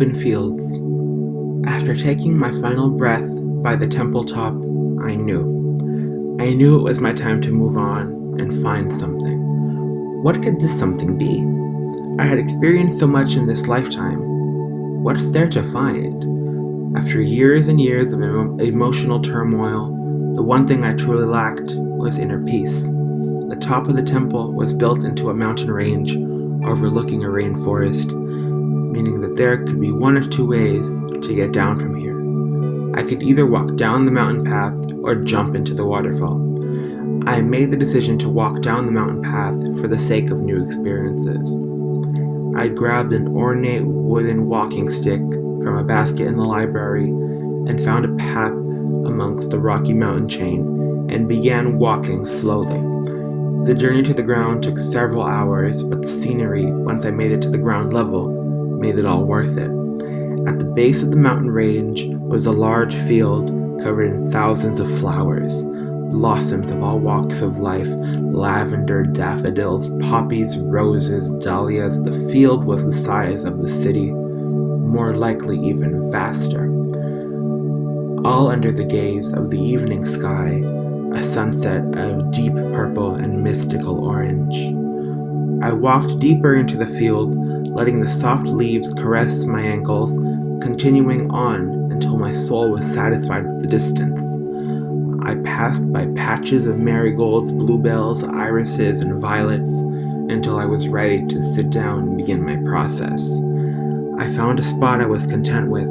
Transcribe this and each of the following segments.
open fields. After taking my final breath by the temple top, I knew. I knew it was my time to move on and find something. What could this something be? I had experienced so much in this lifetime. What's there to find? After years and years of emotional turmoil, the one thing I truly lacked was inner peace. The top of the temple was built into a mountain range overlooking a rainforest, meaning that there could be one of two ways to get down from here. I could either walk down the mountain path or jump into the waterfall. I made the decision to walk down the mountain path for the sake of new experiences. I grabbed an ornate wooden walking stick from a basket in the library and found a path amongst the rocky mountain chain and began walking slowly. The journey to the ground took several hours, but the scenery, once I made it to the ground level, made it all worth it. At the base of the mountain range was a large field covered in thousands of flowers, blossoms of all walks of life, lavender, daffodils, poppies, roses, dahlias. The field was the size of the city, more likely even vaster. All under the gaze of the evening sky, a sunset of deep purple and mystical orange. I walked deeper into the field, letting the soft leaves caress my ankles, continuing on until my soul was satisfied with the distance. I passed by patches of marigolds, bluebells, irises, and violets until I was ready to sit down and begin my process. I found a spot I was content with,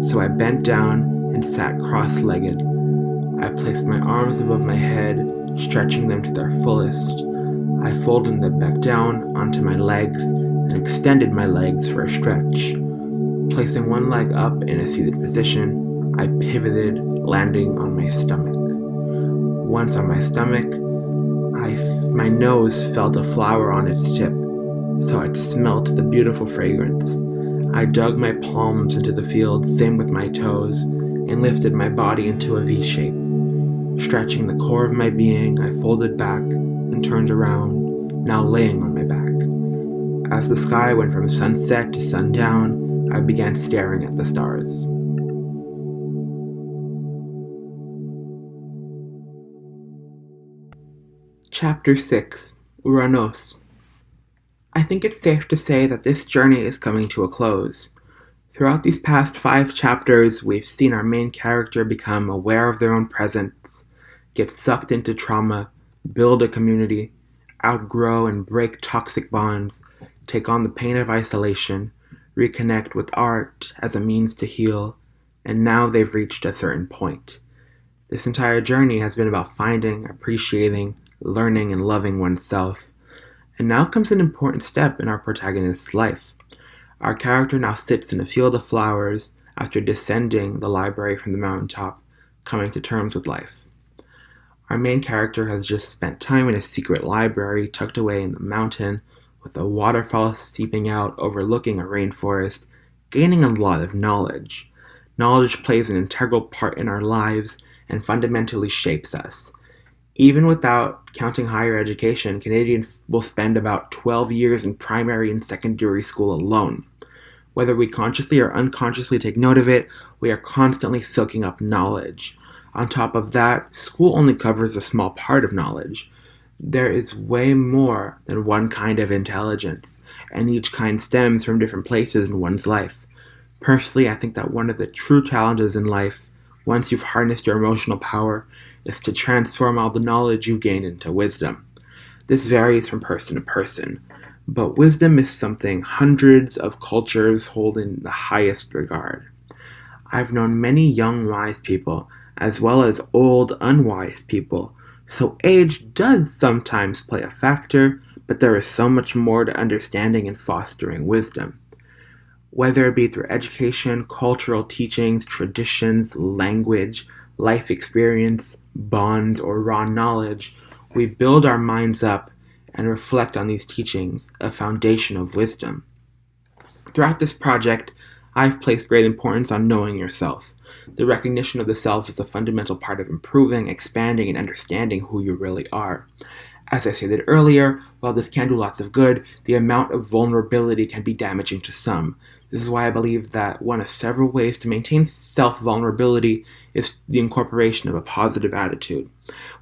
so I bent down and sat cross-legged. I placed my arms above my head, stretching them to their fullest. I folded them back down onto my legs and extended my legs for a stretch. Placing one leg up in a seated position, I pivoted, landing on my stomach. Once on my stomach, my nose felt a flower on its tip, so I smelt the beautiful fragrance. I dug my palms into the field, same with my toes, and lifted my body into a V shape. Stretching the core of my being, I folded back and turned around, now laying on my back. As the sky went from sunset to sundown, I began staring at the stars. Chapter 6, Ouranos. I think it's safe to say that this journey is coming to a close. Throughout these past 5 chapters, we've seen our main character become aware of their own presence, get sucked into trauma, build a community, outgrow and break toxic bonds, take on the pain of isolation, reconnect with art as a means to heal, and now they've reached a certain point. This entire journey has been about finding, appreciating, learning, and loving oneself. And now comes an important step in our protagonist's life. Our character now sits in a field of flowers after descending the library from the mountaintop, coming to terms with life. Our main character has just spent time in a secret library tucked away in the mountain, with a waterfall seeping out overlooking a rainforest, gaining a lot of knowledge. Knowledge plays an integral part in our lives and fundamentally shapes us. Even without counting higher education, Canadians will spend about 12 years in primary and secondary school alone. Whether we consciously or unconsciously take note of it, we are constantly soaking up knowledge. On top of that, school only covers a small part of knowledge. There is way more than one kind of intelligence, and each kind stems from different places in one's life. Personally, I think that one of the true challenges in life, once you've harnessed your emotional power, is to transform all the knowledge you gain into wisdom. This varies from person to person, but wisdom is something hundreds of cultures hold in the highest regard. I've known many young wise people, as well as old unwise people, so age does sometimes play a factor, but there is so much more to understanding and fostering wisdom. Whether it be through education, cultural teachings, traditions, language, life experience, bonds, or raw knowledge, we build our minds up and reflect on these teachings, a foundation of wisdom. Throughout this project, I've placed great importance on knowing yourself. The recognition of the self is a fundamental part of improving, expanding, and understanding who you really are. As I stated earlier, while this can do lots of good, the amount of vulnerability can be damaging to some. This is why I believe that one of several ways to maintain self-vulnerability is the incorporation of a positive attitude.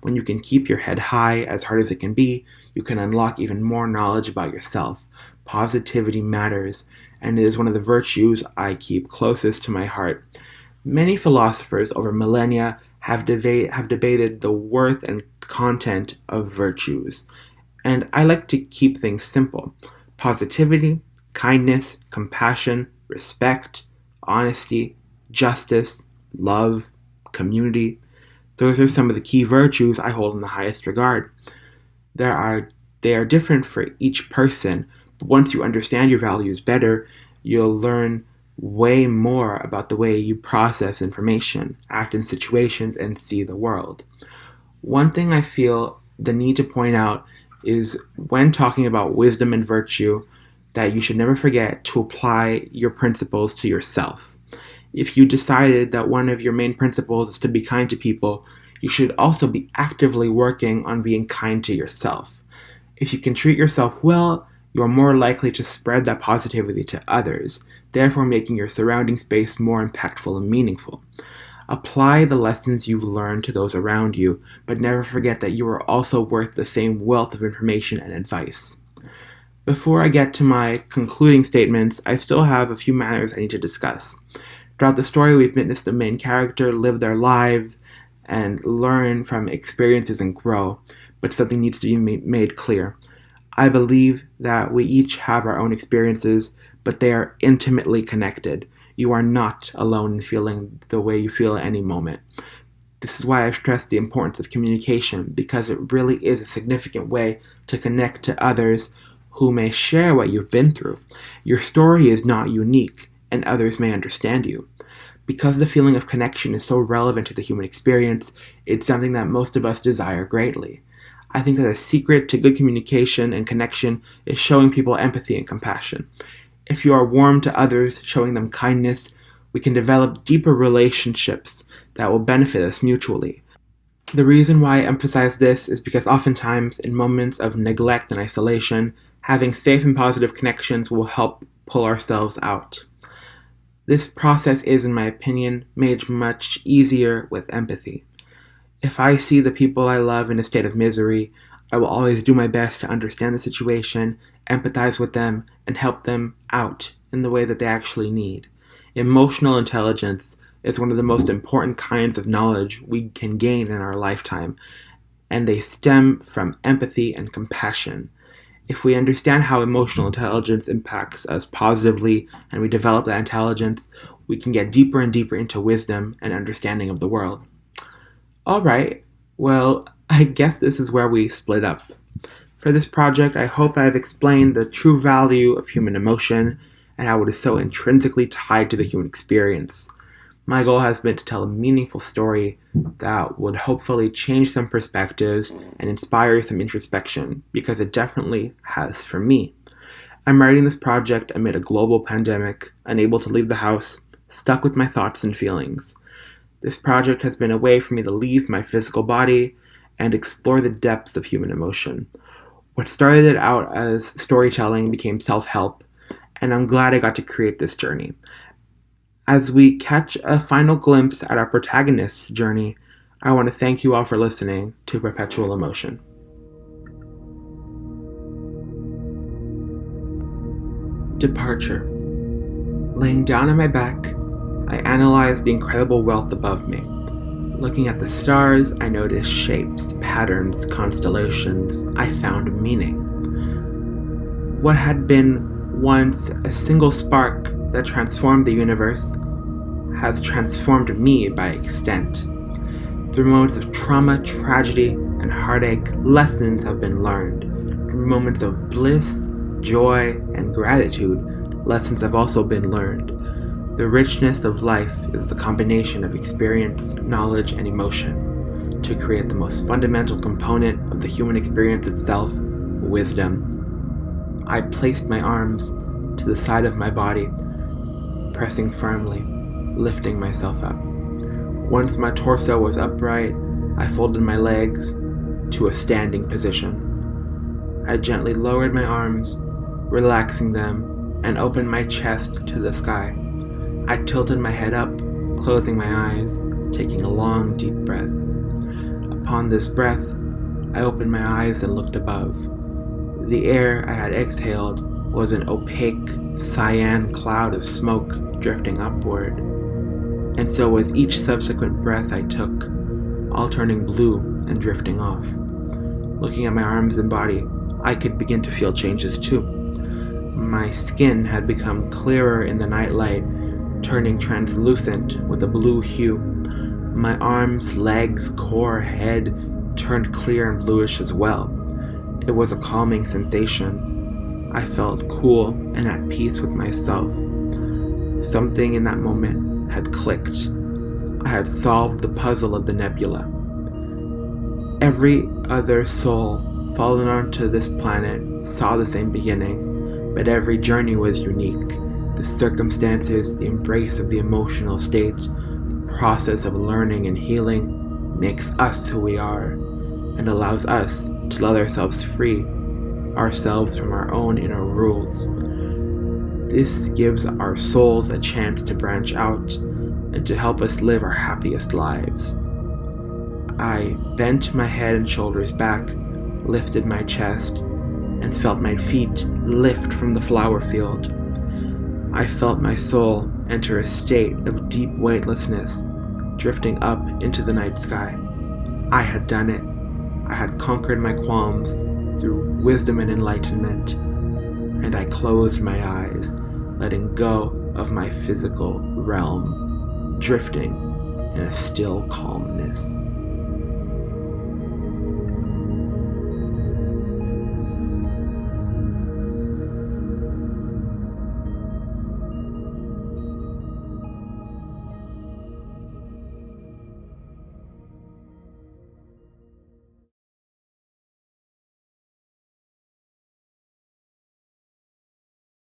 When you can keep your head high, as hard as it can be, you can unlock even more knowledge about yourself. Positivity matters, and it is one of the virtues I keep closest to my heart. Many philosophers over millennia have debated the worth and content of virtues, and I like to keep things simple. Positivity, kindness, compassion, respect, honesty, justice, love, community. Those are some of the key virtues I hold in the highest regard. They are different for each person, but once you understand your values better, you'll learn way more about the way you process information, act in situations, and see the world. One thing I feel the need to point out is when talking about wisdom and virtue, that you should never forget to apply your principles to yourself. If you decided that one of your main principles is to be kind to people, you should also be actively working on being kind to yourself. If you can treat yourself well, you are more likely to spread that positivity to others, therefore making your surrounding space more impactful and meaningful. Apply the lessons you've learned to those around you, but never forget that you are also worth the same wealth of information and advice. Before I get to my concluding statements, I still have a few matters I need to discuss. Throughout the story, we've witnessed the main character live their lives and learn from experiences and grow, but something needs to be made clear. I believe that we each have our own experiences, but they are intimately connected. You are not alone in feeling the way you feel at any moment. This is why I've stressed the importance of communication, because it really is a significant way to connect to others who may share what you've been through. Your story is not unique, and others may understand you. Because the feeling of connection is so relevant to the human experience, it's something that most of us desire greatly. I think that a secret to good communication and connection is showing people empathy and compassion. If you are warm to others, showing them kindness, we can develop deeper relationships that will benefit us mutually. The reason why I emphasize this is because oftentimes, in moments of neglect and isolation, having safe and positive connections will help pull ourselves out. This process is, in my opinion, made much easier with empathy. If I see the people I love in a state of misery, I will always do my best to understand the situation, empathize with them, and help them out in the way that they actually need. Emotional intelligence is one of the most important kinds of knowledge we can gain in our lifetime, and they stem from empathy and compassion. If we understand how emotional intelligence impacts us positively and we develop that intelligence, we can get deeper and deeper into wisdom and understanding of the world. Alright, well, I guess this is where we split up. For this project, I hope I've explained the true value of human emotion and how it is so intrinsically tied to the human experience. My goal has been to tell a meaningful story that would hopefully change some perspectives and inspire some introspection, because it definitely has for me. I'm writing this project amid a global pandemic, unable to leave the house, stuck with my thoughts and feelings. This project has been a way for me to leave my physical body and explore the depths of human emotion. What started out as storytelling became self-help, and I'm glad I got to create this journey. As we catch a final glimpse at our protagonist's journey, I want to thank you all for listening to Perpetual Emotion. Departure. Laying down on my back, I analyzed the incredible wealth above me. Looking at the stars, I noticed shapes, patterns, constellations. I found meaning. What had been once a single spark that transformed the universe has transformed me by extent. Through moments of trauma, tragedy, and heartache, lessons have been learned. Through moments of bliss, joy, and gratitude, lessons have also been learned. The richness of life is the combination of experience, knowledge, and emotion to create the most fundamental component of the human experience itself, wisdom. I placed my arms to the side of my body, pressing firmly, lifting myself up. Once my torso was upright, I folded my legs to a standing position. I gently lowered my arms, relaxing them, and opened my chest to the sky. I tilted my head up, closing my eyes, taking a long, deep breath. Upon this breath, I opened my eyes and looked above. The air I had exhaled was an opaque, cyan cloud of smoke drifting upward, and so was each subsequent breath I took, all turning blue and drifting off. Looking at my arms and body, I could begin to feel changes too. My skin had become clearer in the nightlight, turning translucent with a blue hue. My arms, legs, core, head turned clear and bluish as well. It was a calming sensation. I felt cool and at peace with myself. Something in that moment had clicked. I had solved the puzzle of the nebula. Every other soul fallen onto this planet saw the same beginning, but every journey was unique. The circumstances, the embrace of the emotional state, the process of learning and healing makes us who we are and allows us to let ourselves free ourselves from our own inner rules. This gives our souls a chance to branch out and to help us live our happiest lives. I bent my head and shoulders back, lifted my chest, and felt my feet lift from the flower field. I felt my soul enter a state of deep weightlessness, drifting up into the night sky. I had done it. I had conquered my qualms through wisdom and enlightenment, and I closed my eyes, letting go of my physical realm, drifting in a still calmness.